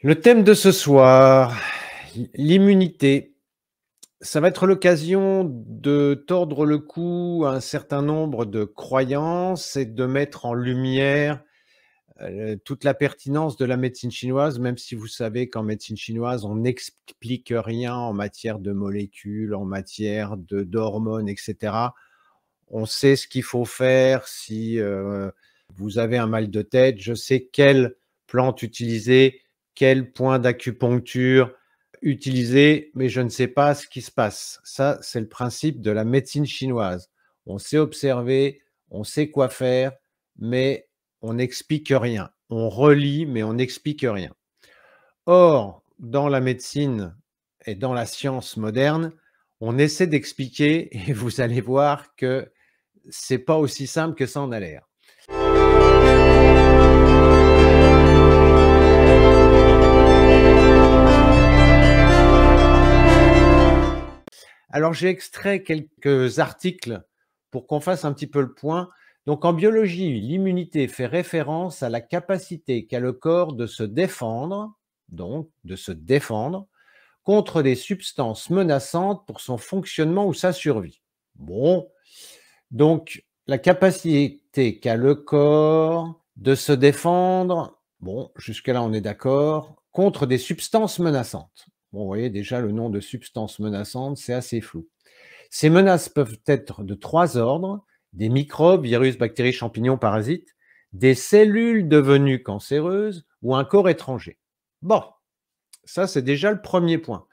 Le thème de ce soir, l'immunité. Ça va être l'occasion de tordre le cou à un certain nombre de croyances et de mettre en lumière, toute la pertinence de la médecine chinoise, même si vous savez qu'en médecine chinoise, on n'explique rien en matière de molécules, en matière de d'hormones et cetera. On sait ce qu'il faut faire si, vous avez un mal de tête. Je sais quelle plante utiliser, quel point d'acupuncture utiliser, mais je ne sais pas ce qui se passe. Ça, c'est le principe de la médecine chinoise. On sait observer, on sait quoi faire, mais on n'explique rien. On relit, mais on n'explique rien. Or, dans la médecine et dans la science moderne, on essaie d'expliquer et vous allez voir que c'est pas aussi simple que ça en a l'air. Alors j'ai extrait quelques articles pour qu'on fasse un petit peu le point. Donc en biologie, l'immunité fait référence à la capacité qu'a le corps de se défendre, donc de se défendre contre des substances menaçantes pour son fonctionnement ou sa survie. Bon, donc la capacité qu'a le corps de se défendre, bon, jusque-là on est d'accord, contre des substances menaçantes. Bon, vous voyez déjà le nom de substances menaçantes, c'est assez flou. Ces menaces peuvent être de 3 ordres: des microbes, virus, bactéries, champignons, parasites, des cellules devenues cancéreuses ou un corps étranger. Bon, ça c'est déjà le premier point.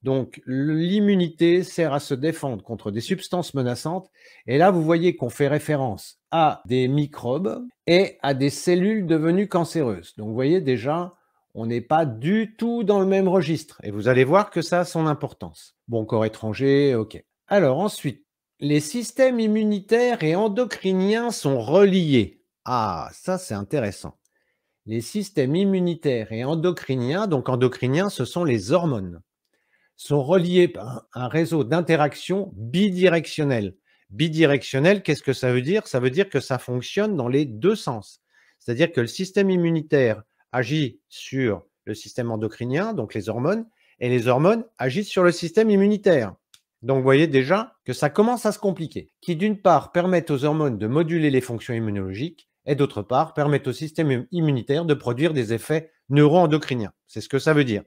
Donc, l'immunité sert à se défendre contre des substances menaçantes. Et là, vous voyez qu'on fait référence à des microbes et à des cellules devenues cancéreuses. Donc, vous voyez déjà, on n'est pas du tout dans le même registre. Et vous allez voir que ça a son importance. Bon, corps étranger, ok. Alors ensuite, les systèmes immunitaires et endocriniens sont reliés. Ah, ça c'est intéressant. Les systèmes immunitaires et endocriniens, donc endocriniens, ce sont les hormones, sont reliés par un réseau d'interaction bidirectionnel. Bidirectionnel, qu'est-ce que ça veut dire? Ça veut dire que ça fonctionne dans les 2 sens. C'est-à-dire que le système immunitaire agit sur le système endocrinien, donc les hormones, et les hormones agissent sur le système immunitaire. Donc vous voyez déjà que ça commence à se compliquer, qui d'une part permettent aux hormones de moduler les fonctions immunologiques et d'autre part permettent au système immunitaire de produire des effets neuroendocriniens. C'est ce que ça veut dire.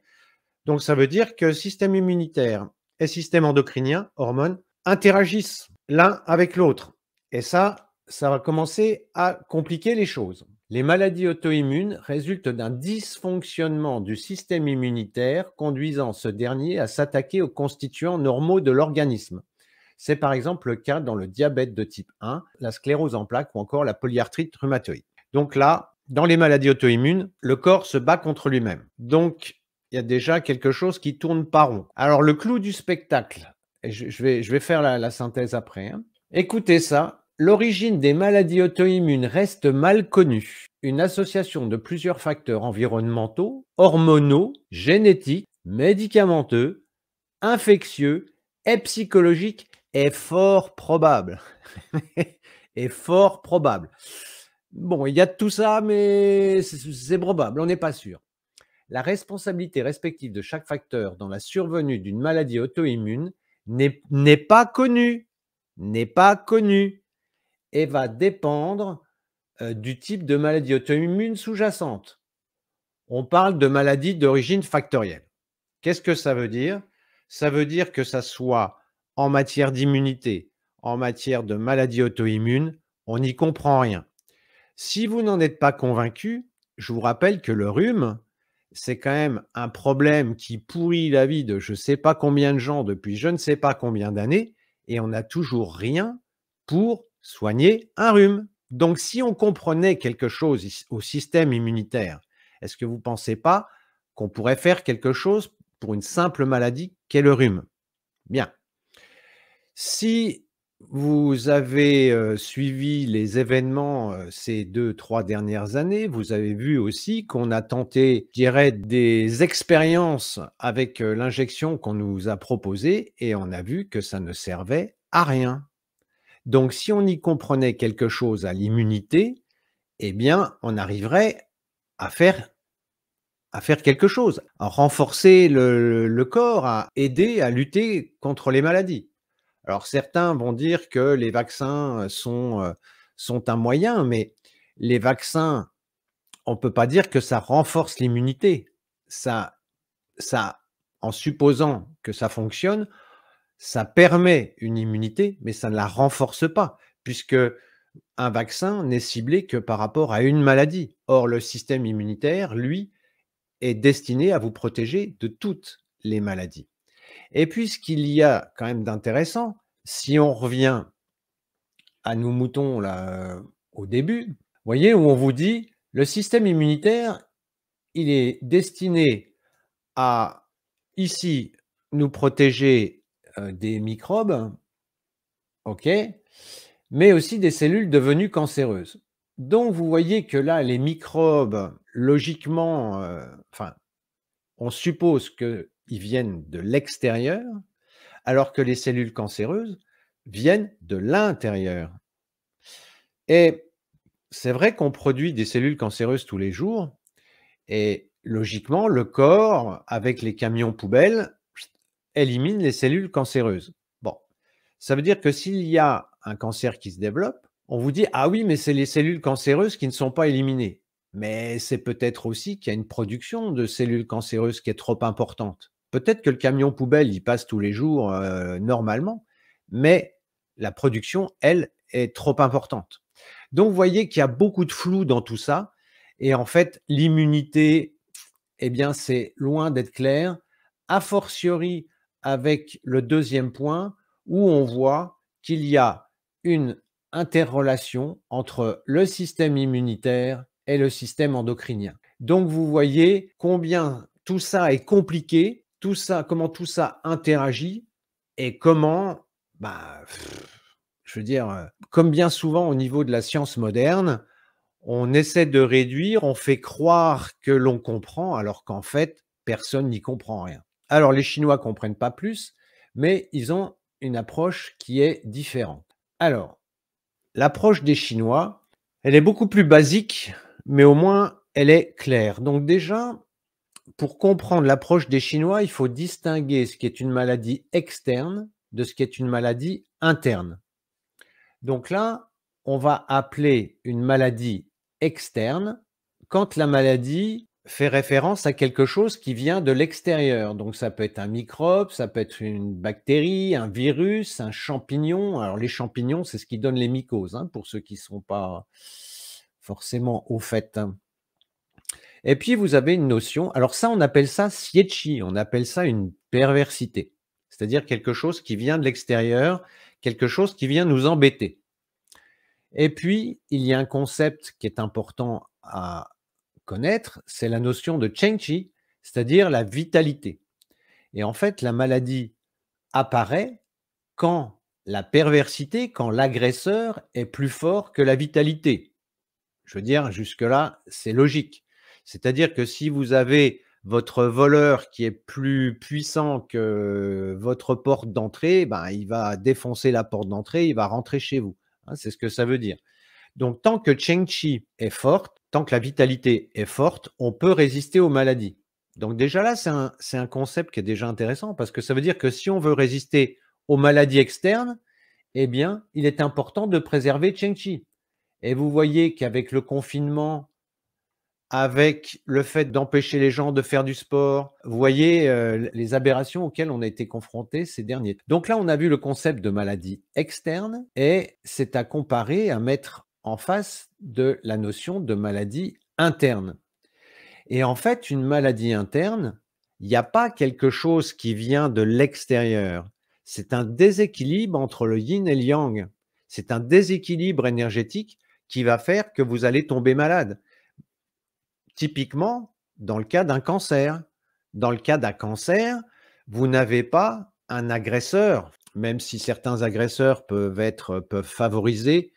Donc ça veut dire que système immunitaire et système endocrinien, hormones, interagissent l'un avec l'autre. Et ça va commencer à compliquer les choses. Les maladies auto-immunes résultent d'un dysfonctionnement du système immunitaire conduisant ce dernier à s'attaquer aux constituants normaux de l'organisme. C'est par exemple le cas dans le diabète de type 1, la sclérose en plaques ou encore la polyarthrite rhumatoïde. Donc là, dans les maladies auto-immunes, le corps se bat contre lui-même. Donc, il y a déjà quelque chose qui tourne pas rond. Alors, le clou du spectacle, et je vais faire la synthèse après, hein. Écoutez ça. L'origine des maladies auto-immunes reste mal connue. Une association de plusieurs facteurs environnementaux, hormonaux, génétiques, médicamenteux, infectieux et psychologiques est fort probable. Est fort probable. Bon, il y a de tout ça, mais c'est probable, on n'est pas sûr. La responsabilité respective de chaque facteur dans la survenue d'une maladie auto-immune n'est pas connue, n'est pas connue et va dépendre du type de maladie auto-immune sous-jacente. On parle de maladie d'origine factorielle. Qu'est-ce que ça veut dire? Ça veut dire que ça soit en matière d'immunité, en matière de maladie auto-immune, on n'y comprend rien. Si vous n'en êtes pas convaincu, je vous rappelle que le rhume, c'est quand même un problème qui pourrit la vie de je ne sais pas combien de gens depuis je ne sais pas combien d'années et on n'a toujours rien pour soigner un rhume. Donc si on comprenait quelque chose au système immunitaire, est-ce que vous ne pensez pas qu'on pourrait faire quelque chose pour une simple maladie qu'est le rhume? Bien. Si vous avez, suivi les événements, ces 2-3 dernières années, vous avez vu aussi qu'on a tenté, je dirais, des expériences avec, l'injection qu'on nous a proposée et on a vu que ça ne servait à rien. Donc si on y comprenait quelque chose à l'immunité, eh bien, on arriverait à faire à faire quelque chose, à renforcer le corps, à aider à lutter contre les maladies. Alors certains vont dire que les vaccins, sont un moyen, mais les vaccins, on ne peut pas dire que ça renforce l'immunité. Ça ça en supposant que ça fonctionne, ça permet une immunité, mais ça ne la renforce pas, puisque un vaccin n'est ciblé que par rapport à une maladie. Or, le système immunitaire, lui, est destiné à vous protéger de toutes les maladies. Et puis, ce qu'il y a quand même d'intéressant, si on revient à nos moutons là, au début, vous voyez, où on vous dit: «Le système immunitaire, il est destiné à, ici, nous protéger, des microbes, OK, mais aussi des cellules devenues cancéreuses». Donc vous voyez que là, les microbes, logiquement, enfin, on suppose qu'ils viennent de l'extérieur, alors que les cellules cancéreuses viennent de l'intérieur. Et c'est vrai qu'on produit des cellules cancéreuses tous les jours et logiquement, le corps, avec les camions poubelles, élimine les cellules cancéreuses. Bon, ça veut dire que s'il y a un cancer qui se développe, on vous dit: «Ah oui, mais c'est les cellules cancéreuses qui ne sont pas éliminées». Mais c'est peut-être aussi qu'il y a une production de cellules cancéreuses qui est trop importante. Peut-être que le camion poubelle, il passe tous les jours, normalement, mais la production, elle, est trop importante. Donc vous voyez qu'il y a beaucoup de flou dans tout ça et en fait, l'immunité, eh bien, c'est loin d'être clair, a fortiori avec le deuxième point où on voit qu'il y a une interrelation entre le système immunitaire et le système endocrinien. Donc vous voyez combien tout ça est compliqué, tout ça comment tout ça interagit et comment, bah, je veux dire, comme bien souvent au niveau de la science moderne, on essaie de réduire, on fait croire que l'on comprend, alors qu'en fait, personne n'y comprend rien. Alors les Chinois comprennent pas plus, mais ils ont une approche qui est différente. Alors, l'approche des Chinois, elle est beaucoup plus basique, mais au moins elle est claire. Donc déjà, pour comprendre l'approche des Chinois, il faut distinguer ce qui est une maladie externe de ce qui est une maladie interne. Donc là, on va appeler une maladie externe quand la maladie fait référence à quelque chose qui vient de l'extérieur. Donc ça peut être un microbe, ça peut être une bactérie, un virus, un champignon. Alors les champignons, c'est ce qui donne les mycoses, hein, pour ceux qui ne sont pas forcément au fait, hein. Et puis vous avez une notion, alors ça on appelle ça Xie, on appelle ça une perversité. C'est-à-dire quelque chose qui vient de l'extérieur, quelque chose qui vient nous embêter. Et puis, il y a un concept qui est important à connaître, c'est la notion de Chengqi, c'est-à-dire la vitalité. Et en fait, la maladie apparaît quand la perversité, quand l'agresseur est plus fort que la vitalité. Je veux dire, jusque-là, c'est logique. C'est-à-dire que si vous avez votre voleur qui est plus puissant que votre porte d'entrée, ben, il va défoncer la porte d'entrée, il va rentrer chez vous, hein, c'est ce que ça veut dire. Donc tant que Cheng-Chi est forte, tant que la vitalité est forte, on peut résister aux maladies. Donc déjà là, c'est un concept qui est déjà intéressant parce que ça veut dire que si on veut résister aux maladies externes, eh bien, il est important de préserver Cheng-Chi. Et vous voyez qu'avec le confinement, avec le fait d'empêcher les gens de faire du sport, vous voyez, les aberrations auxquelles on a été confrontés ces derniers temps. Donc là, on a vu le concept de maladie externe et c'est à comparer, à mettre en face de la notion de maladie interne. Et en fait, une maladie interne, il n'y a pas quelque chose qui vient de l'extérieur. C'est un déséquilibre entre le yin et le yang. C'est un déséquilibre énergétique qui va faire que vous allez tomber malade. Typiquement, dans le cas d'un cancer. Dans le cas d'un cancer, vous n'avez pas un agresseur, même si certains agresseurs peuvent favoriser,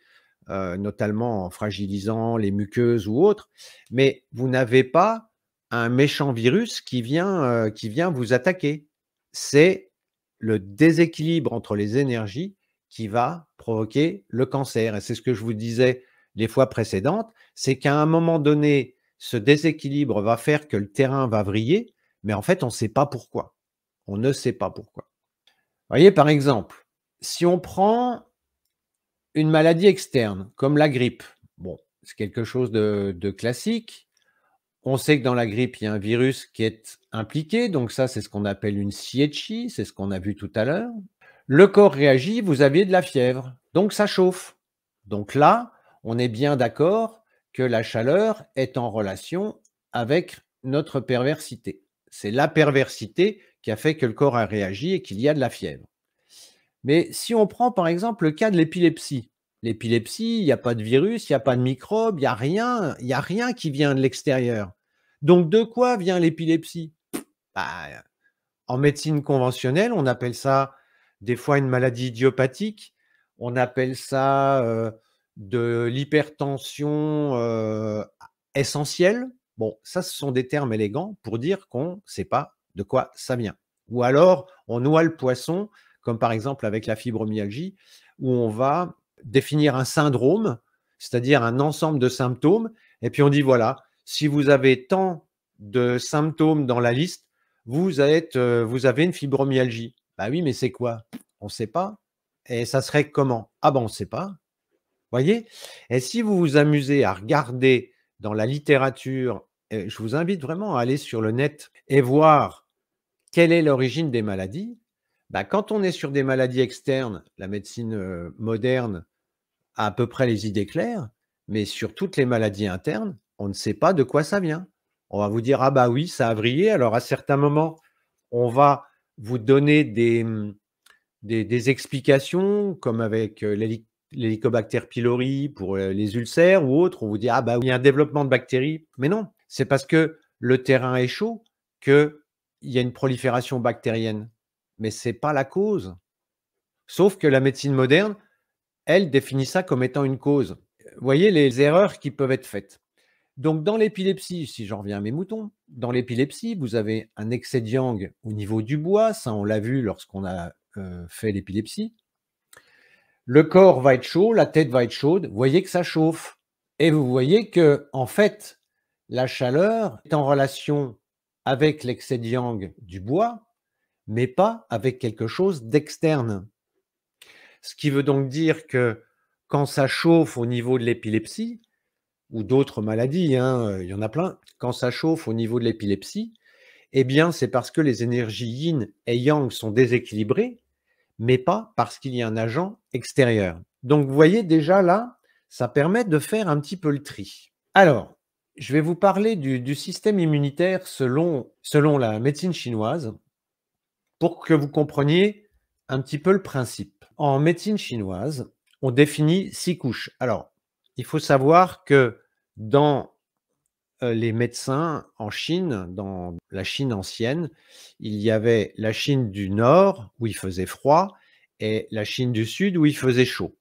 notamment en fragilisant les muqueuses ou autres, mais vous n'avez pas un méchant virus qui vient vous attaquer. C'est le déséquilibre entre les énergies qui va provoquer le cancer et c'est ce que je vous disais les fois précédentes, c'est qu'à un moment donné, ce déséquilibre va faire que le terrain va vriller, mais en fait, on ne sait pas pourquoi. On ne sait pas pourquoi. Vous voyez, par exemple, si on prend une maladie externe, comme la grippe, bon, c'est quelque chose de classique. On sait que dans la grippe, il y a un virus qui est impliqué, donc ça, c'est ce qu'on appelle une CHI, c'est ce qu'on a vu tout à l'heure. Le corps réagit, vous aviez de la fièvre, donc ça chauffe. Donc là, on est bien d'accord que la chaleur est en relation avec notre perversité. C'est la perversité qui a fait que le corps a réagi et qu'il y a de la fièvre. Mais si on prend par exemple le cas de l'épilepsie, l'épilepsie, il n'y a pas de virus, il n'y a pas de microbe, il y a rien qui vient de l'extérieur. Donc de quoi vient l'épilepsie? Bah, en médecine conventionnelle, on appelle ça des fois une maladie idiopathique, on appelle ça de l'hypertension essentielle. Bon, ça, ce sont des termes élégants pour dire qu'on ne sait pas de quoi ça vient. Ou alors, on noie le poisson, comme par exemple avec la fibromyalgie, où on va définir un syndrome, c'est-à-dire un ensemble de symptômes, et puis on dit voilà, si vous avez tant de symptômes dans la liste, vous avez une fibromyalgie. Bah oui, mais c'est quoi? On ne sait pas. Et ça serait comment? Ah ben, on ne sait pas. Voyez? Et si vous vous amusez à regarder dans la littérature, je vous invite vraiment à aller sur le net et voir quelle est l'origine des maladies. Bah, quand on est sur des maladies externes, la médecine, moderne a à peu près les idées claires, mais sur toutes les maladies internes, on ne sait pas de quoi ça vient. On va vous dire: «Ah bah oui, ça a vrillé». Alors à certains moments, on va vous donner des explications comme avec, l'Helicobacter pylori pour, les ulcères ou autres. On vous dit: «Ah bah oui, il y a un développement de bactéries». Mais non, c'est parce que le terrain est chaud qu'il y a une prolifération bactérienne. Mais c'est pas la cause. Sauf que la médecine moderne, elle définit ça comme étant une cause. Vous voyez les erreurs qui peuvent être faites. Donc dans l'épilepsie, si j'en reviens à mes moutons, dans l'épilepsie, vous avez un excès de yang au niveau du bois, ça on l'a vu lorsqu'on a, fait l'épilepsie. Le corps va être chaud, la tête va être chaude, vous voyez que ça chauffe et vous voyez que en fait, la chaleur est en relation avec l'excès de yang du bois, mais pas avec quelque chose d'externe. Ce qui veut donc dire que quand ça chauffe au niveau de l'épilepsie ou d'autres maladies, hein, il y en a plein, quand ça chauffe au niveau de l'épilepsie, eh bien, c'est parce que les énergies yin et yang sont déséquilibrées, mais pas parce qu'il y a un agent extérieur. Donc, vous voyez déjà là, ça permet de faire un petit peu le tri. Alors, je vais vous parler du système immunitaire selon la médecine chinoise pour que vous compreniez un petit peu le principe. En médecine chinoise, on définit 6 couches. Alors, il faut savoir que dans les médecins en Chine, dans la Chine ancienne, il y avait la Chine du Nord où il faisait froid et la Chine du Sud où il faisait chaud.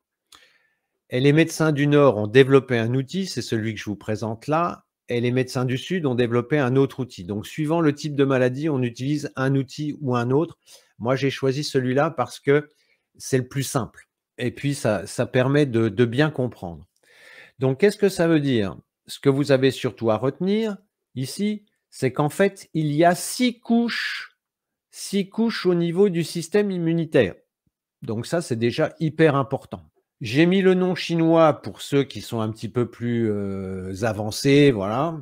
Et les médecins du Nord ont développé un outil, c'est celui que je vous présente là, et les médecins du Sud ont développé un autre outil. Donc, suivant le type de maladie, on utilise un outil ou un autre. Moi, j'ai choisi celui-là parce que c'est le plus simple. Et puis, ça permet de bien comprendre. Donc, qu'est-ce que ça veut dire? Ce que vous avez surtout à retenir ici, c'est qu'en fait, il y a 6 couches au niveau du système immunitaire. Donc ça, c'est déjà hyper important. J'ai mis le nom chinois pour ceux qui sont un petit peu plus avancés, voilà.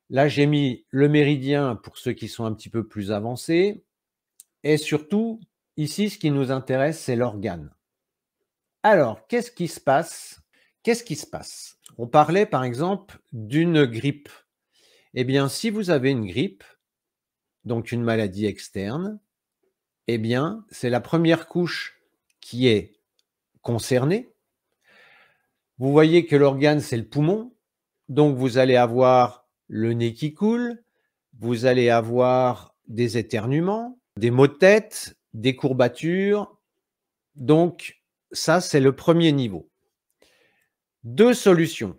Là, j'ai mis le méridien pour ceux qui sont un petit peu plus avancés. Et surtout, ici, ce qui nous intéresse, c'est l'organe. Alors, qu'est-ce qui se passe? Qu'est-ce qui se passe? On parlait par exemple d'une grippe. Eh bien, si vous avez une grippe, donc une maladie externe, eh bien, c'est la première couche qui est concernée. Vous voyez que l'organe, c'est le poumon, donc vous allez avoir le nez qui coule, vous allez avoir des éternuements, des maux de tête, des courbatures. Donc ça, c'est le premier niveau. 2 solutions.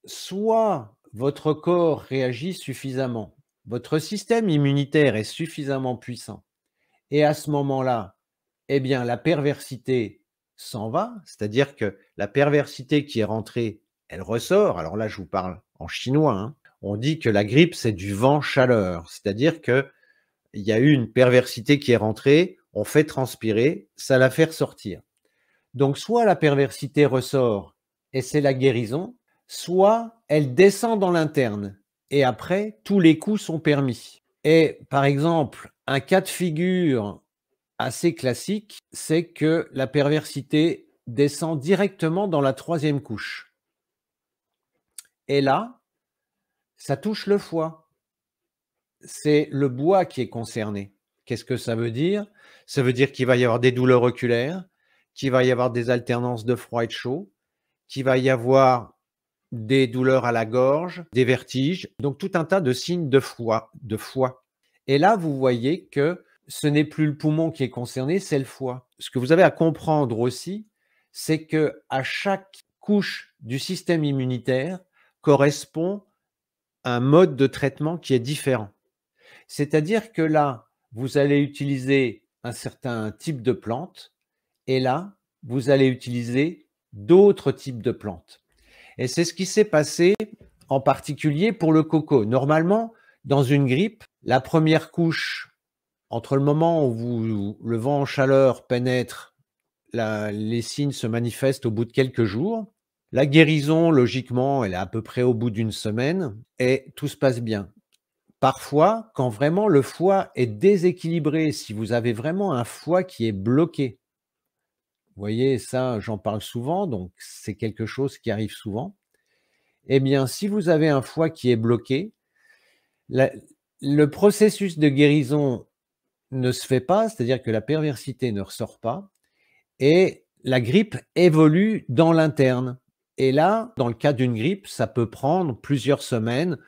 Soit votre corps réagit suffisamment, votre système immunitaire est suffisamment puissant et à ce moment-là, eh bien, la perversité s'en va, c'est-à-dire que la perversité qui est rentrée, elle ressort. Alors là, je vous parle en chinois, hein. On dit que la grippe, c'est du vent-chaleur, c'est-à-dire qu'il y a eu une perversité qui est rentrée, on fait transpirer, ça la fait ressortir. Donc soit la perversité ressort et c'est la guérison, soit elle descend dans l'interne et après, tous les coups sont permis. Et par exemple, un cas de figure assez classique, c'est que la perversité descend directement dans la 3e couche. Et là, ça touche le foie. C'est le bois qui est concerné. Qu'est-ce que ça veut dire? Ça veut dire qu'il va y avoir des douleurs oculaires, qu'il va y avoir des alternances de froid et de chaud, qu'il va y avoir des douleurs à la gorge, des vertiges, donc tout un tas de signes de foie. Et là, vous voyez que ce n'est plus le poumon qui est concerné, c'est le foie. Ce que vous avez à comprendre aussi, c'est que à chaque couche du système immunitaire correspond un mode de traitement qui est différent. C'est-à-dire que là, vous allez utiliser un certain type de plante et là, vous allez utiliser d'autres types de plantes. Et c'est ce qui s'est passé en particulier pour le coco. Normalement, dans une grippe, la première couche, entre le moment où le vent en chaleur pénètre, les signes se manifestent au bout de quelques jours. La guérison, logiquement, elle est à peu près au bout d'une semaine et tout se passe bien. Parfois, quand vraiment le foie est déséquilibré, si vous avez vraiment un foie qui est bloqué, vous voyez, ça, j'en parle souvent, donc c'est quelque chose qui arrive souvent. Eh bien, si vous avez un foie qui est bloqué, le processus de guérison ne se fait pas, c'est-à-dire que la perversité ne ressort pas et la grippe évolue dans l'interne. Et là, dans le cas d'une grippe, ça peut prendre plusieurs semaines,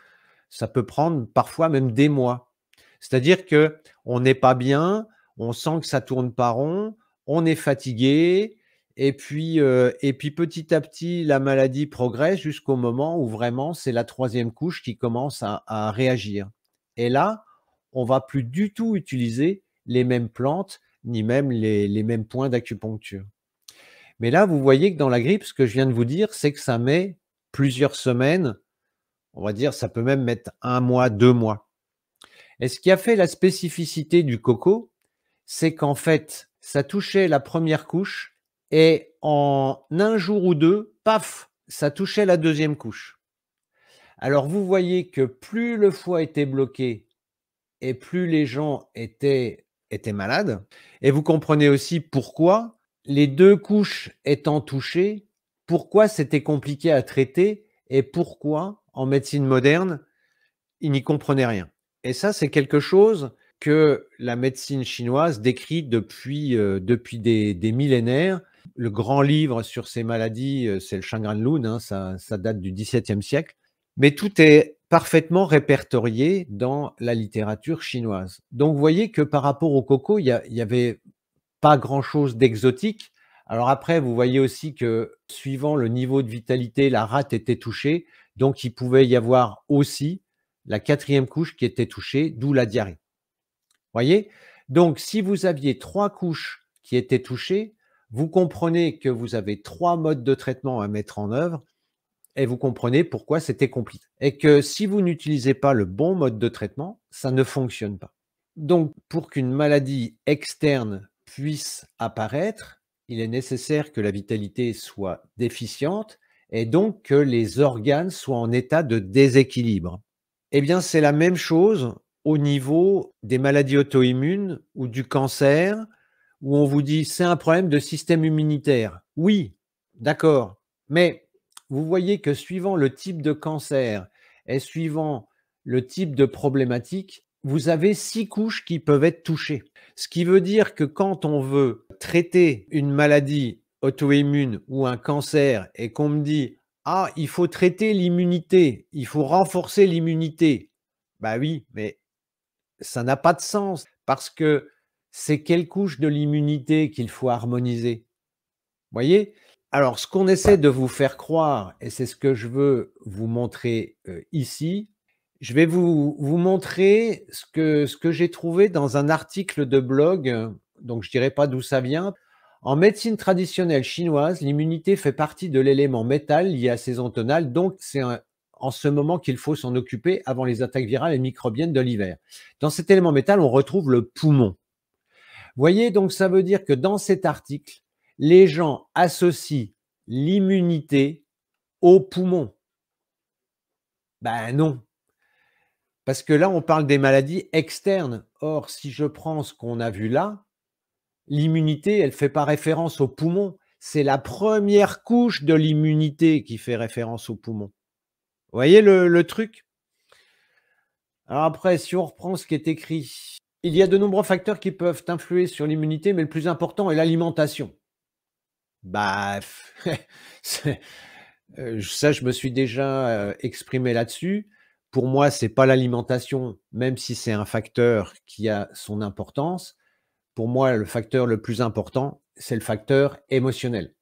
ça peut prendre parfois même des mois. C'est-à-dire qu'on n'est pas bien, on sent que ça tourne pas rond, on est fatigué et puis petit à petit, la maladie progresse jusqu'au moment où vraiment c'est la 3e couche qui commence à réagir. Et là, on va plus du tout utiliser les mêmes plantes, ni même les mêmes points d'acupuncture. Mais là, vous voyez que dans la grippe, ce que je viens de vous dire, c'est que ça met plusieurs semaines, on va dire, ça peut même mettre 1 mois, 2 mois. Et ce qui a fait la spécificité du coco, c'est qu'en fait, ça touchait la première couche et en 1 jour ou 2, paf, ça touchait la 2e couche. Alors vous voyez que plus le foie était bloqué et plus les gens étaient malades et vous comprenez aussi pourquoi, les 2 couches étant touchées, pourquoi c'était compliqué à traiter et pourquoi, en médecine moderne, ils n'y comprenaient rien. Et ça, c'est quelque chose que la médecine chinoise décrit depuis des millénaires. Le grand livre sur ces maladies, c'est le Shangran-Lun, hein, ça date du XVIIe siècle. Mais tout est parfaitement répertorié dans la littérature chinoise. Donc vous voyez que par rapport au coco, il y avait pas grand-chose d'exotique. Alors après, vous voyez aussi que suivant le niveau de vitalité, la rate était touchée, donc il pouvait y avoir aussi la 4e couche qui était touchée, d'où la diarrhée. Voyez? Donc si vous aviez 3 couches qui étaient touchées, vous comprenez que vous avez 3 modes de traitement à mettre en œuvre et vous comprenez pourquoi c'était compliqué. Et que si vous n'utilisez pas le bon mode de traitement, ça ne fonctionne pas. Donc pour qu'une maladie externe puisse apparaître, il est nécessaire que la vitalité soit déficiente et donc que les organes soient en état de déséquilibre. Eh bien, c'est la même chose au niveau des maladies auto-immunes ou du cancer, où on vous dit: «C'est un problème de système immunitaire». Oui, d'accord, mais vous voyez que suivant le type de cancer et suivant le type de problématique, vous avez 6 couches qui peuvent être touchées. Ce qui veut dire que quand on veut traiter une maladie auto-immune ou un cancer et qu'on me dit: «Ah, il faut traiter l'immunité, il faut renforcer l'immunité». Bah oui, mais ça n'a pas de sens parce que c'est quelle couche de l'immunité qu'il faut harmoniser? Voyez? Alors ce qu'on essaie de vous faire croire et c'est ce que je veux vous montrer, ici, je vais vous montrer ce que j'ai trouvé dans un article de blog, donc je dirai pas d'où ça vient. En médecine traditionnelle chinoise, l'immunité fait partie de l'élément métal lié à saison tonale, donc c'est en ce moment qu'il faut s'en occuper avant les attaques virales et microbiennes de l'hiver. Dans cet élément métal, on retrouve le poumon. Vous voyez, donc ça veut dire que dans cet article, les gens associent l'immunité au poumon. Ben non, parce que là, on parle des maladies externes. Or, si je prends ce qu'on a vu là, l'immunité, elle ne fait pas référence au poumon. C'est la première couche de l'immunité qui fait référence au poumon. Vous voyez le truc? Alors après, si on reprend ce qui est écrit, il y a de nombreux facteurs qui peuvent influer sur l'immunité, mais le plus important est l'alimentation. Bah, c'est ça, je me suis déjà, exprimé là-dessus. Pour moi, c'est pas l'alimentation, même si c'est un facteur qui a son importance. Pour moi, le facteur le plus important, c'est le facteur émotionnel.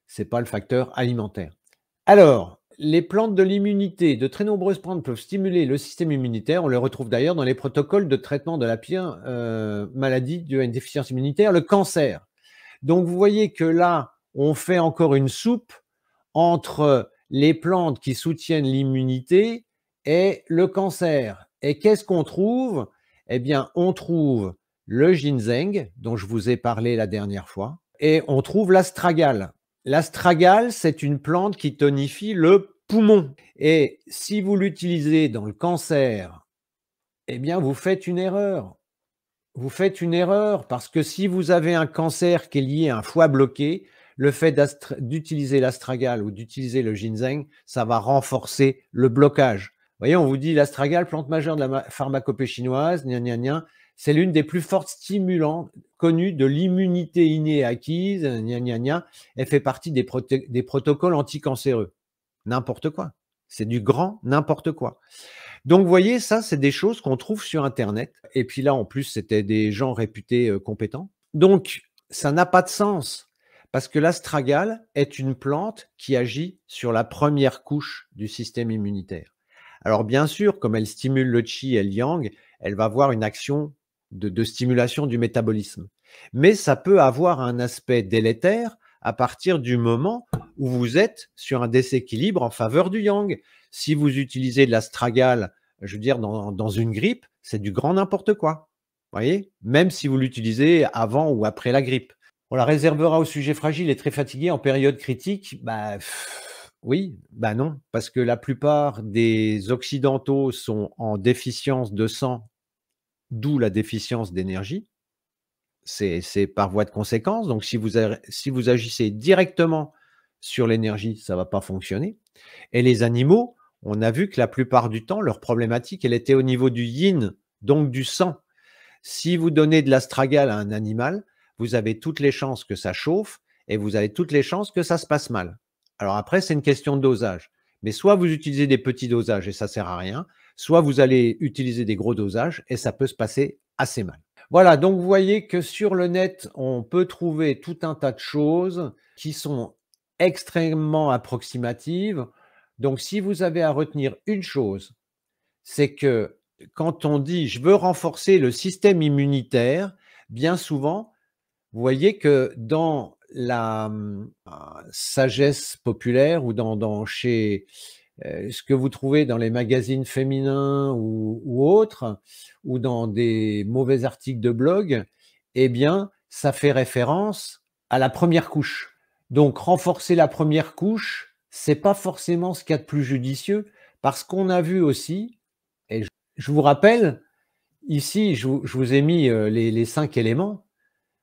C'est pas le facteur alimentaire. Alors, les plantes de l'immunité, de très nombreuses plantes peuvent stimuler le système immunitaire. On les retrouve d'ailleurs dans les protocoles de traitement de la pire, maladie due à une déficience immunitaire, le cancer. Donc vous voyez que là, on fait encore une soupe entre les plantes qui soutiennent l'immunité et le cancer. Et qu'est-ce qu'on trouve? Eh bien, on trouve le ginseng, dont je vous ai parlé la dernière fois, et on trouve l'astragale. L'astragale, c'est une plante qui tonifie le poumon. Et si vous l'utilisez dans le cancer, eh bien, vous faites une erreur. Vous faites une erreur parce que si vous avez un cancer qui est lié à un foie bloqué, le fait d'utiliser l'astragale ou d'utiliser le ginseng, ça va renforcer le blocage. Vous voyez, on vous dit l'astragale, plante majeure de la pharmacopée chinoise, gna gna gna, c'est l'une des plus fortes stimulants connues de l'immunité innée acquise, gna gna gna. Elle fait partie des protocoles anticancéreux. N'importe quoi. C'est du grand n'importe quoi. Donc, vous voyez, ça, c'est des choses qu'on trouve sur internet et puis là, en plus, c'était des gens réputés, compétents. Donc, ça n'a pas de sens parce que l'astragale est une plante qui agit sur la première couche du système immunitaire. Alors bien sûr, comme elle stimule le qi et le yang, elle va avoir une action de stimulation du métabolisme. Mais ça peut avoir un aspect délétère à partir du moment où vous êtes sur un déséquilibre en faveur du yang. Si vous utilisez de l'astragale, je veux dire dans une grippe, c'est du grand n'importe quoi. Vous voyez? Même si vous l'utilisez avant ou après la grippe. On la réservera aux sujets fragiles et très fatigués en période critique? Bah, oui, bah non, parce que la plupart des occidentaux sont en déficience de sang, d'où la déficience d'énergie. C'est par voie de conséquence. Donc si vous agissez directement sur l'énergie, ça va pas fonctionner. Et les animaux, on a vu que la plupart du temps, leur problématique, elle était au niveau du yin, donc du sang. Si vous donnez de l'astragale à un animal, vous avez toutes les chances que ça chauffe et vous avez toutes les chances que ça se passe mal. Alors après, c'est une question de dosage. Mais soit vous utilisez des petits dosages et ça sert à rien, soit vous allez utiliser des gros dosages et ça peut se passer assez mal. Voilà, donc vous voyez que sur le net, on peut trouver tout un tas de choses qui sont extrêmement approximatives. Donc si vous avez à retenir une chose, c'est que quand on dit: «Je veux renforcer le système immunitaire», bien souvent, vous voyez que dans la, sagesse populaire ou chez, ce que vous trouvez dans les magazines féminins ou autres, ou dans des mauvais articles de blog, eh bien, ça fait référence à la première couche. Donc renforcer la première couche, c'est pas forcément ce qu'il y a de plus judicieux, parce qu'on a vu aussi, et je vous rappelle, ici, je vous ai mis, les 5 éléments.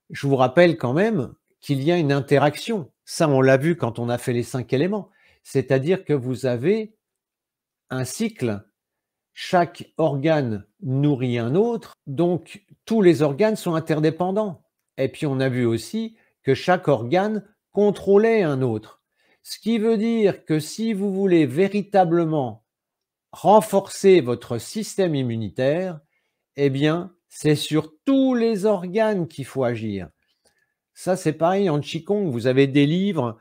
Je vous rappelle quand même qu'il y a une interaction. Ça, on l'a vu quand on a fait les 5 éléments. C'est-à-dire que vous avez un cycle, chaque organe nourrit un autre, donc tous les organes sont interdépendants. Et puis on a vu aussi que chaque organe contrôlait un autre. Ce qui veut dire que si vous voulez véritablement renforcer votre système immunitaire, eh bien, c'est sur tous les organes qu'il faut agir. Ça, c'est pareil en Qigong, vous avez des livres,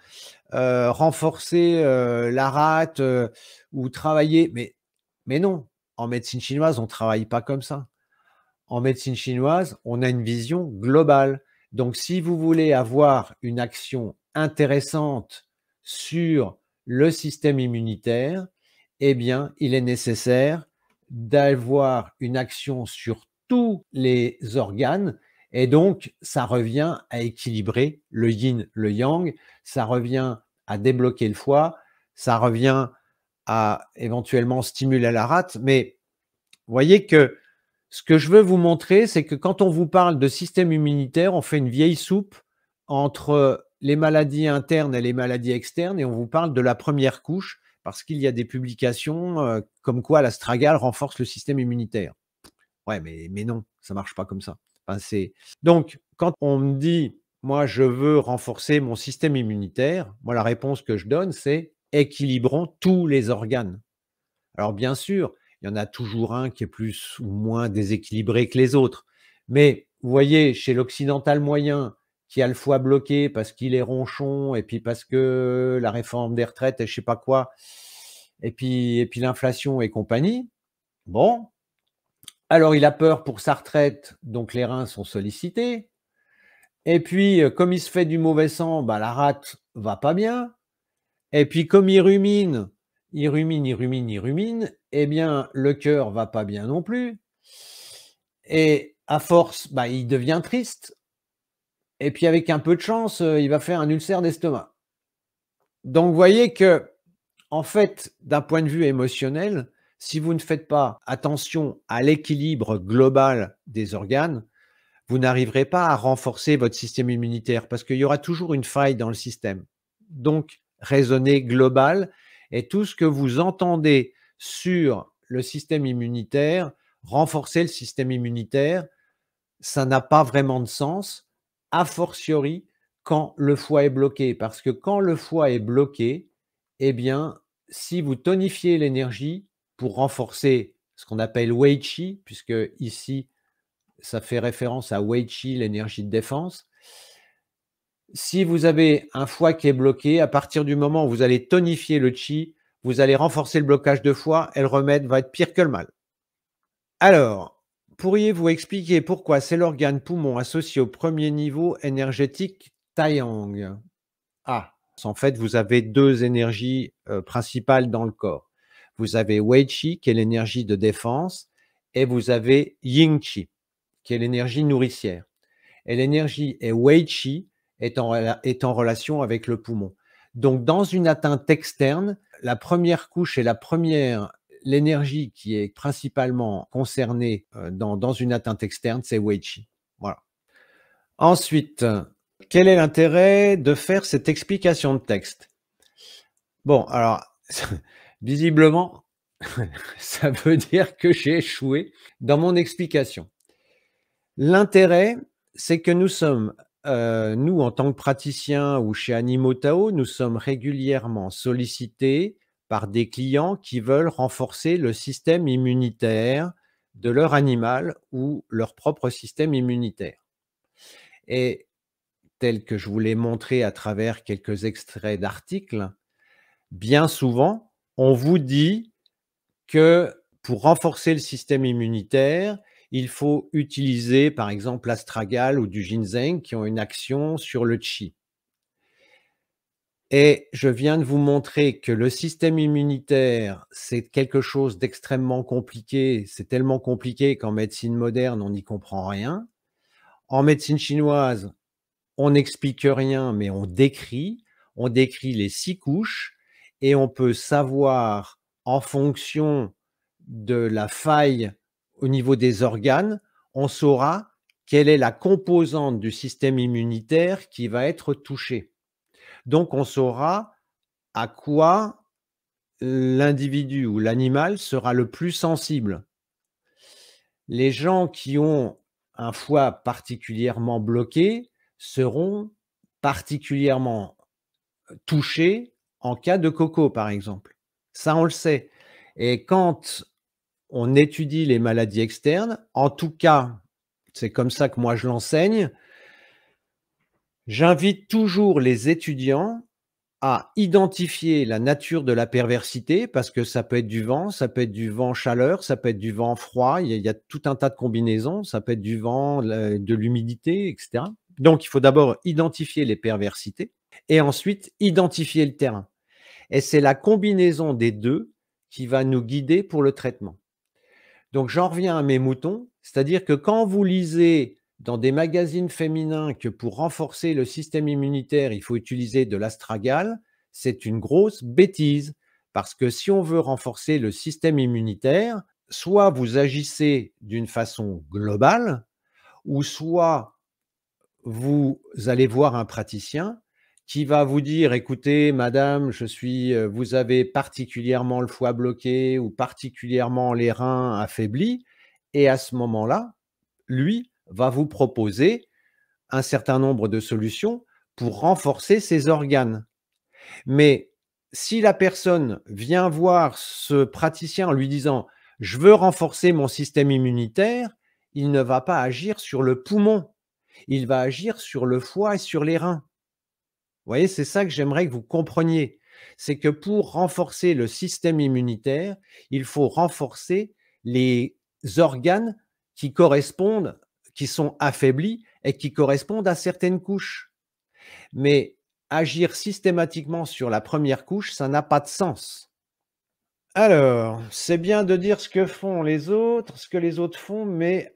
renforcer, la rate, ou travailler, mais non, en médecine chinoise, on ne travaille pas comme ça. En médecine chinoise, on a une vision globale. Donc si vous voulez avoir une action intéressante sur le système immunitaire, eh bien, il est nécessaire d'avoir une action sur tous les organes et donc ça revient à équilibrer le yin, le yang, ça revient à débloquer le foie, ça revient à éventuellement stimuler la rate. Mais vous voyez que ce que je veux vous montrer, c'est que quand on vous parle de système immunitaire, on fait une vieille soupe entre les maladies internes et les maladies externes et on vous parle de la première couche parce qu'il y a des publications, comme quoi l'astragale renforce le système immunitaire. Ouais, mais non, ça marche pas comme ça. Enfin, c'est donc quand on me dit: «Moi, je veux renforcer mon système immunitaire», moi, la réponse que je donne, c'est: «Équilibrons tous les organes». Alors bien sûr, il y en a toujours un qui est plus ou moins déséquilibré que les autres. Mais vous voyez, chez l'occidental moyen, qui a le foie bloqué parce qu'il est ronchon et puis parce que la réforme des retraites et je sais pas quoi, et puis l'inflation et compagnie, bon, alors il a peur pour sa retraite, donc les reins sont sollicités. Et puis, comme il se fait du mauvais sang, bah, la rate va pas bien. Et puis comme il rumine, il rumine, il rumine, il rumine, eh bien le cœur va pas bien non plus et à force, bah, il devient triste et puis avec un peu de chance, il va faire un ulcère d'estomac. Donc vous voyez que, en fait, d'un point de vue émotionnel, si vous ne faites pas attention à l'équilibre global des organes, vous n'arriverez pas à renforcer votre système immunitaire parce qu'il y aura toujours une faille dans le système. Donc, raisonnez global et tout ce que vous entendez sur le système immunitaire, renforcer le système immunitaire, ça n'a pas vraiment de sens, a fortiori quand le foie est bloqué. Parce que quand le foie est bloqué, eh bien, si vous tonifiez l'énergie pour renforcer ce qu'on appelle Wei Qi, puisque ici, ça fait référence à Wei Qi, l'énergie de défense. Si vous avez un foie qui est bloqué, à partir du moment où vous allez tonifier le Qi, vous allez renforcer le blocage de foie et le remède va être pire que le mal. Alors, pourriez-vous expliquer pourquoi c'est l'organe poumon associé au premier niveau énergétique Taiyang? Ah, en fait, vous avez 2 énergies, principales dans le corps. Vous avez Wei Qi qui est l'énergie de défense et vous avez Ying Qi qui est l'énergie nourricière. Et l'énergie et Wei Qi est en relation avec le poumon. Donc dans une atteinte externe, la première couche et l'énergie qui est principalement concernée, dans une atteinte externe, c'est Wei Qi. Voilà. Ensuite, quel est l'intérêt de faire cette explication de texte? Bon, alors visiblement, ça veut dire que j'ai échoué dans mon explication. L'intérêt, c'est que nous, en tant que praticiens ou chez Animotao, nous sommes régulièrement sollicités par des clients qui veulent renforcer le système immunitaire de leur animal ou leur propre système immunitaire. Et tel que je vous l'ai montré à travers quelques extraits d'articles, bien souvent, on vous dit que pour renforcer le système immunitaire, il faut utiliser par exemple l'astragale ou du ginseng qui ont une action sur le qi. Et je viens de vous montrer que le système immunitaire, c'est quelque chose d'extrêmement compliqué. C'est tellement compliqué qu'en médecine moderne, on n'y comprend rien. En médecine chinoise, on n'explique rien, mais on décrit. On décrit les 6 couches et on peut savoir en fonction de la faille au niveau des organes, on saura quelle est la composante du système immunitaire qui va être touchée. Donc on saura à quoi l'individu ou l'animal sera le plus sensible. Les gens qui ont un foie particulièrement bloqué seront particulièrement touchés en cas de coco, par exemple. Ça, on le sait. Et quand on étudie les maladies externes, en tout cas, c'est comme ça que moi je l'enseigne, j'invite toujours les étudiants à identifier la nature de la perversité, parce que ça peut être du vent, ça peut être du vent chaleur, ça peut être du vent froid, il y a tout un tas de combinaisons, ça peut être du vent, de l'humidité, et cetera. Donc il faut d'abord identifier les perversités et ensuite identifier le terrain et c'est la combinaison des 2 qui va nous guider pour le traitement. Donc j'en reviens à mes moutons, c'est-à-dire que quand vous lisez dans des magazines féminins que pour renforcer le système immunitaire, il faut utiliser de l'astragale, c'est une grosse bêtise. Parce que si on veut renforcer le système immunitaire, soit vous agissez d'une façon globale, ou soit vous allez voir un praticien qui va vous dire: «Écoutez madame, vous avez particulièrement le foie bloqué ou particulièrement les reins affaiblis» et à ce moment-là, lui va vous proposer un certain nombre de solutions pour renforcer ses organes. Mais si la personne vient voir ce praticien en lui disant: «Je veux renforcer mon système immunitaire», il ne va pas agir sur le poumon, il va agir sur le foie et sur les reins. Vous voyez, c'est ça que j'aimerais que vous compreniez. C'est que pour renforcer le système immunitaire, il faut renforcer les organes qui correspondent, qui sont affaiblis et qui correspondent à certaines couches. Mais agir systématiquement sur la première couche, ça n'a pas de sens. Alors, c'est bien de dire ce que font les autres, ce que les autres font, mais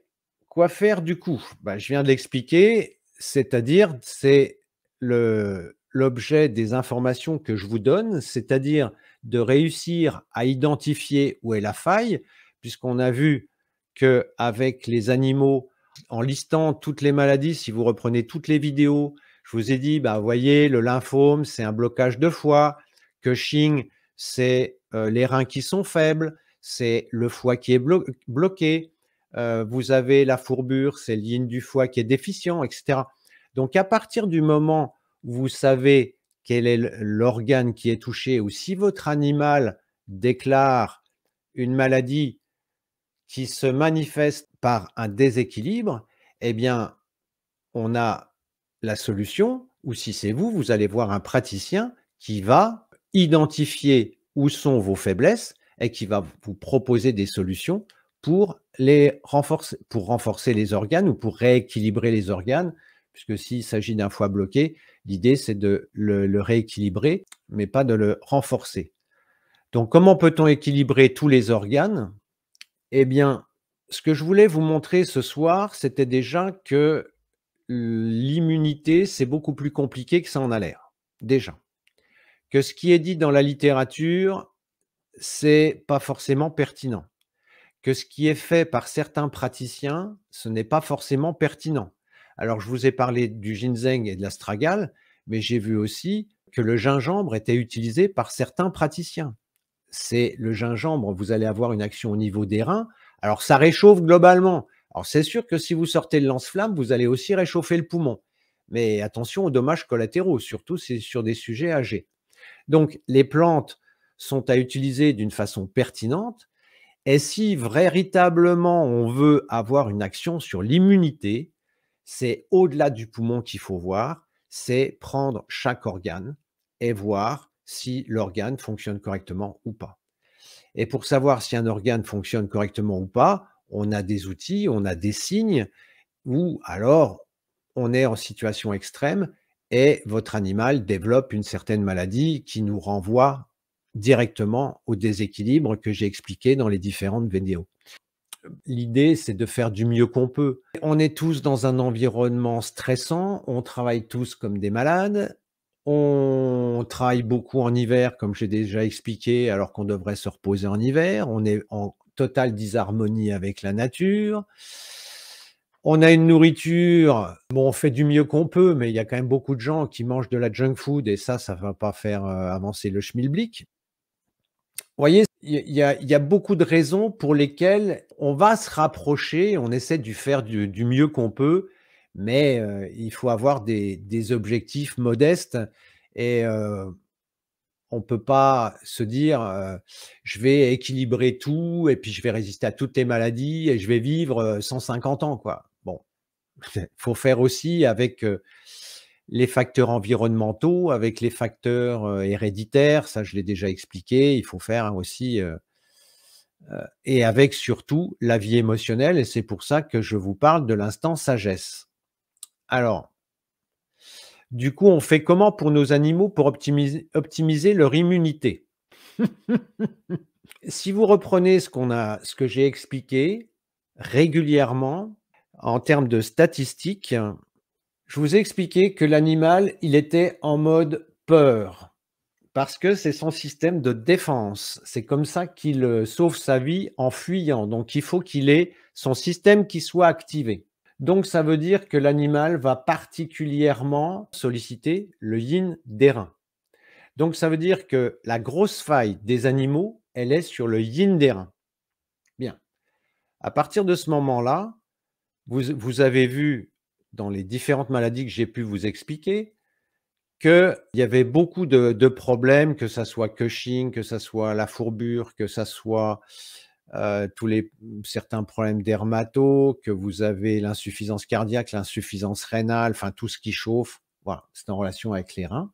quoi faire du coup? Bah, je viens de l'expliquer, c'est-à-dire, c'est l'objet des informations que je vous donne, c'est-à-dire de réussir à identifier où est la faille, puisqu'on a vu qu'avec les animaux, en listant toutes les maladies, si vous reprenez toutes les vidéos, je vous ai dit, bah, vous voyez, le lymphome, c'est un blocage de foie, Cushing, c'est les reins qui sont faibles, c'est le foie qui est bloqué, vous avez la fourbure, c'est le yin du foie qui est déficient, etc. Donc, à partir du moment où vous savez quel est l'organe qui est touché, ou si votre animal déclare une maladie qui se manifeste par un déséquilibre, eh bien, on a la solution, ou si c'est vous, vous allez voir un praticien qui va identifier où sont vos faiblesses et qui va vous proposer des solutions pour pour renforcer les organes ou pour rééquilibrer les organes, puisque s'il s'agit d'un foie bloqué, l'idée c'est de le rééquilibrer, mais pas de le renforcer. Donc comment peut-on équilibrer tous les organes? Eh bien, ce que je voulais vous montrer ce soir, c'était déjà que l'immunité, c'est beaucoup plus compliqué que ça en a l'air, déjà. Que ce qui est dit dans la littérature, c'est pas forcément pertinent. Que ce qui est fait par certains praticiens, ce n'est pas forcément pertinent. Alors, je vous ai parlé du ginseng et de l'astragale, mais j'ai vu aussi que le gingembre était utilisé par certains praticiens. C'est le gingembre, vous allez avoir une action au niveau des reins. Alors, ça réchauffe globalement. Alors, c'est sûr que si vous sortez le lance-flamme, vous allez aussi réchauffer le poumon. Mais attention aux dommages collatéraux, surtout c'est sur des sujets âgés. Donc, les plantes sont à utiliser d'une façon pertinente. Et si véritablement on veut avoir une action sur l'immunité, c'est au-delà du poumon qu'il faut voir, c'est prendre chaque organe et voir si l'organe fonctionne correctement ou pas. Et pour savoir si un organe fonctionne correctement ou pas, on a des outils, on a des signes, ou alors on est en situation extrême et votre animal développe une certaine maladie qui nous renvoie directement au déséquilibre que j'ai expliqué dans les différentes vidéos. L'idée, c'est de faire du mieux qu'on peut. On est tous dans un environnement stressant, on travaille tous comme des malades, on travaille beaucoup en hiver, comme j'ai déjà expliqué, alors qu'on devrait se reposer en hiver. On est en totale disharmonie avec la nature. On a une nourriture, bon, on fait du mieux qu'on peut, mais il y a quand même beaucoup de gens qui mangent de la junk food et ça va pas faire, avancer le schmilblick. Vous voyez, il y a beaucoup de raisons pour lesquelles on va se rapprocher, on essaie de faire du mieux qu'on peut, mais il faut avoir des objectifs modestes et on peut pas se dire, «Je vais équilibrer tout et puis je vais résister à toutes les maladies et je vais vivre, 150 ans», quoi. Bon, faut faire aussi avec, les facteurs environnementaux, avec les facteurs, héréditaires, ça je l'ai déjà expliqué. Il faut faire aussi, et avec surtout la vie émotionnelle et c'est pour ça que je vous parle de l'instant sagesse. Alors, du coup, on fait comment pour nos animaux pour optimiser leur immunité? Si vous reprenez ce que j'ai expliqué régulièrement en termes de statistiques, je vous ai expliqué que l'animal, il était en mode peur parce que c'est son système de défense. C'est comme ça qu'il, sauve sa vie en fuyant. Donc il faut qu'il ait son système qui soit activé. Donc ça veut dire que l'animal va particulièrement solliciter le yin d'airain. Donc ça veut dire que la grosse faille des animaux, elle est sur le yin d'airain. Bien. À partir de ce moment-là, vous avez vu dans les différentes maladies que j'ai pu vous expliquer qu'il y avait beaucoup de problèmes, que ça soit Cushing, que ça soit la fourbure, que ça soit certains problèmes dermato, que vous avez l'insuffisance cardiaque, l'insuffisance rénale, enfin tout ce qui chauffe. Voilà, c'est en relation avec les reins.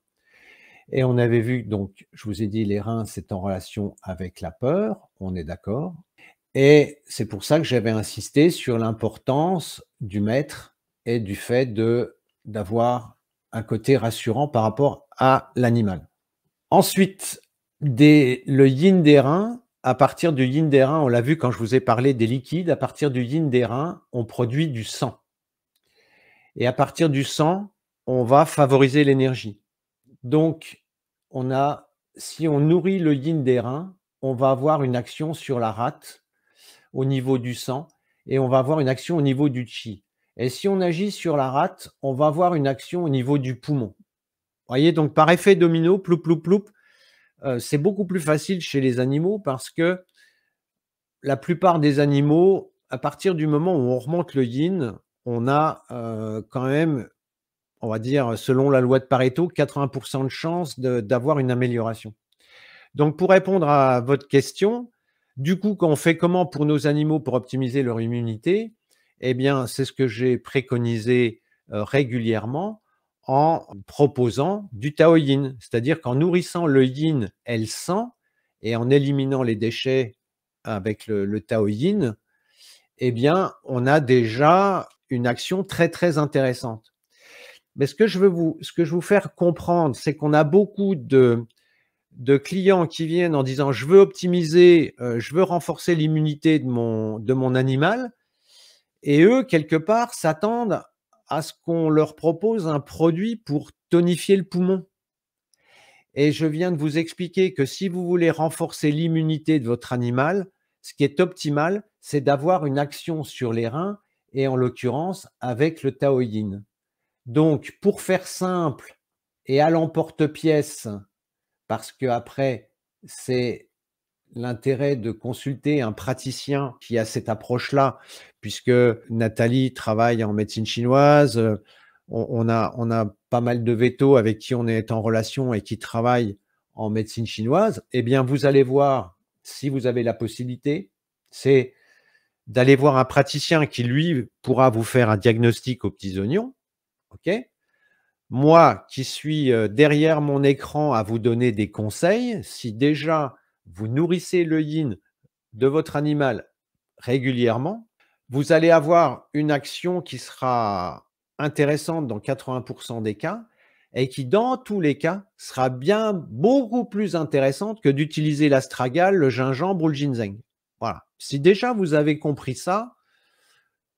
Et on avait vu, donc, je vous ai dit, les reins, c'est en relation avec la peur, on est d'accord. Et c'est pour ça que j'avais insisté sur l'importance du maître et du fait d'avoir un côté rassurant par rapport à l'animal. Ensuite, le yin des reins, à partir du yin des reins, on l'a vu quand je vous ai parlé des liquides, à partir du yin des reins, on produit du sang. Et à partir du sang, on va favoriser l'énergie. Donc, si on nourrit le yin des reins, on va avoir une action sur la rate au niveau du sang et on va avoir une action au niveau du qi. Et si on agit sur la rate, on va avoir une action au niveau du poumon. Vous voyez, donc par effet domino, ploup, ploup, ploup, c'est beaucoup plus facile chez les animaux parce que la plupart des animaux, à partir du moment où on remonte le yin, on a quand même, on va dire, selon la loi de Pareto, 80% de chances d'avoir une amélioration. Donc, pour répondre à votre question, du coup, on fait comment pour nos animaux pour optimiser leur immunité? Eh bien, c'est ce que j'ai préconisé régulièrement en proposant du Tao Yin, c'est-à-dire qu'en nourrissant le yin et le sang et en éliminant les déchets avec le Tao Yin, eh bien, on a déjà une action très, très intéressante. Mais ce que je veux vous faire comprendre, c'est qu'on a beaucoup de clients qui viennent en disant: «Je veux optimiser, je veux renforcer l'immunité de mon animal» et eux, quelque part, s'attendent à ce qu'on leur propose un produit pour tonifier le poumon et je viens de vous expliquer que si vous voulez renforcer l'immunité de votre animal, ce qui est optimal, c'est d'avoir une action sur les reins et en l'occurrence avec le Tao Yin. Donc pour faire simple et à l'emporte-pièce, parce qu'après, c'est l'intérêt de consulter un praticien qui a cette approche-là, puisque Nathalie travaille en médecine chinoise, on a pas mal de vétos avec qui on est en relation et qui travaillent en médecine chinoise. Eh bien, vous allez voir, si vous avez la possibilité, c'est d'aller voir un praticien qui, lui, pourra vous faire un diagnostic aux petits oignons, OK? Moi qui suis, derrière mon écran à vous donner des conseils, si déjà vous nourrissez le yin de votre animal régulièrement, vous allez avoir une action qui sera intéressante dans 80% des cas et qui, dans tous les cas, sera bien beaucoup plus intéressante que d'utiliser l'astragale, le gingembre ou le ginseng. Voilà. Si déjà vous avez compris ça,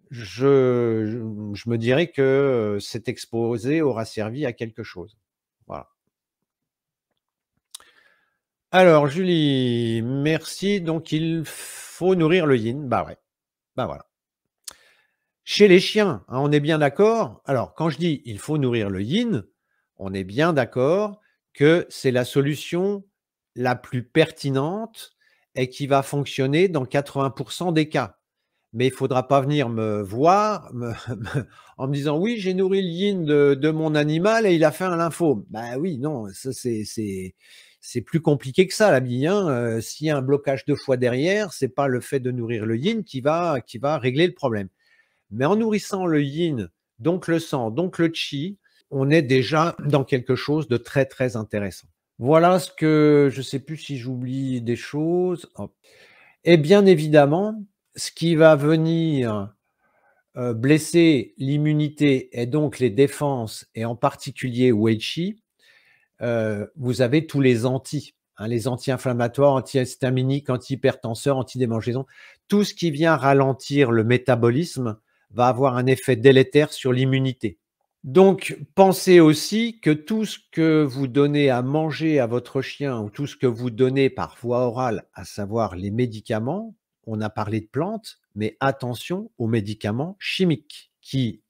je me dirais que, cet exposé aura servi à quelque chose. Voilà. Alors Julie, merci. Donc il faut nourrir le yin. Bah ouais, bah voilà. Chez les chiens, hein, on est bien d'accord. Alors quand je dis il faut nourrir le yin, on est bien d'accord que c'est la solution la plus pertinente et qui va fonctionner dans 80% des cas. Mais il faudra pas venir me voir en me disant: «Oui, j'ai nourri le yin de mon animal et il a fait un lymphome». Bah oui, non, ça c'est plus compliqué que ça la vie, hein, s'il y a un blocage de foie derrière, c'est pas le fait de nourrir le yin qui va régler le problème. Mais en nourrissant le yin, donc le sang, donc le qi, on est déjà dans quelque chose de très, très intéressant. Voilà ce que je sais plus si j'oublie des choses. Hop. Et bien évidemment, ce qui va venir, blesser l'immunité et donc les défenses et en particulier Wei Qi, vous avez tous les anti, hein, les anti-inflammatoires, antihistaminiques, antihypertenseurs, antidémangeaisons, tout ce qui vient ralentir le métabolisme va avoir un effet délétère sur l'immunité. Donc, pensez aussi que tout ce que vous donnez à manger à votre chien ou tout ce que vous donnez par voie orale, à savoir les médicaments, on a parlé de plantes, mais attention aux médicaments chimiques qui,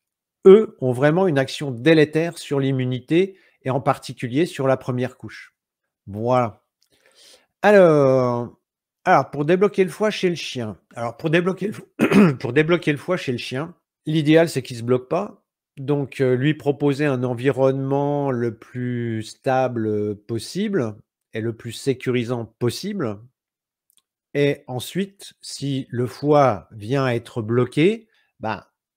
eux, ont vraiment une action délétère sur l'immunité et en particulier sur la première couche. Voilà. Alors, pour débloquer le foie chez le chien. Alors, pour débloquer le foie chez le chien, l'idéal, c'est qu'il ne se bloque pas. Donc, lui proposer un environnement le plus stable possible et le plus sécurisant possible. Et ensuite, si le foie vient à être bloqué,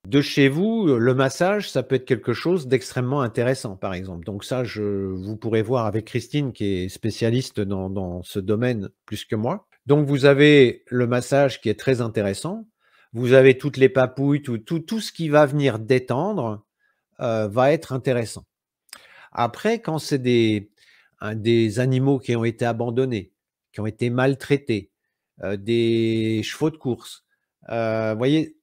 de chez vous, le massage, ça peut être quelque chose d'extrêmement intéressant, par exemple. Donc ça, vous pourrez voir avec Christine, qui est spécialiste dans ce domaine plus que moi. Donc, vous avez le massage qui est très intéressant. Vous avez toutes les papouilles, tout ce qui va venir détendre va être intéressant. Après, quand c'est des animaux qui ont été abandonnés, qui ont été maltraités, des chevaux de course, vous voyez,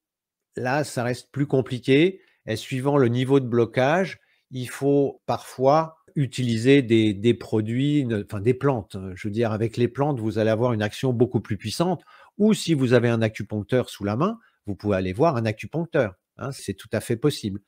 là, ça reste plus compliqué et suivant le niveau de blocage, il faut parfois utiliser des produits, enfin des plantes. Je veux dire, avec les plantes, vous allez avoir une action beaucoup plus puissante ou si vous avez un acupuncteur sous la main, vous pouvez aller voir un acupuncteur. Hein, c'est tout à fait possible.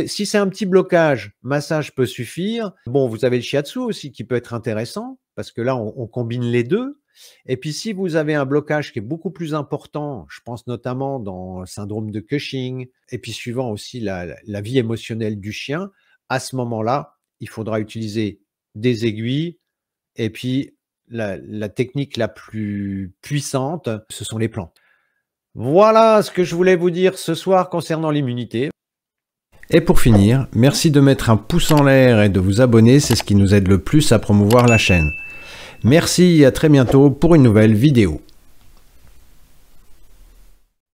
Si c'est un petit blocage, massage peut suffire. Bon, vous avez le shiatsu aussi qui peut être intéressant parce que là, on combine les deux. Et puis, si vous avez un blocage qui est beaucoup plus important, je pense notamment dans le syndrome de Cushing, et puis suivant aussi la vie émotionnelle du chien, à ce moment-là, il faudra utiliser des aiguilles. Et puis, la technique la plus puissante, ce sont les plantes. Voilà ce que je voulais vous dire ce soir concernant l'immunité. Et pour finir, merci de mettre un pouce en l'air et de vous abonner, c'est ce qui nous aide le plus à promouvoir la chaîne. Merci et à très bientôt pour une nouvelle vidéo.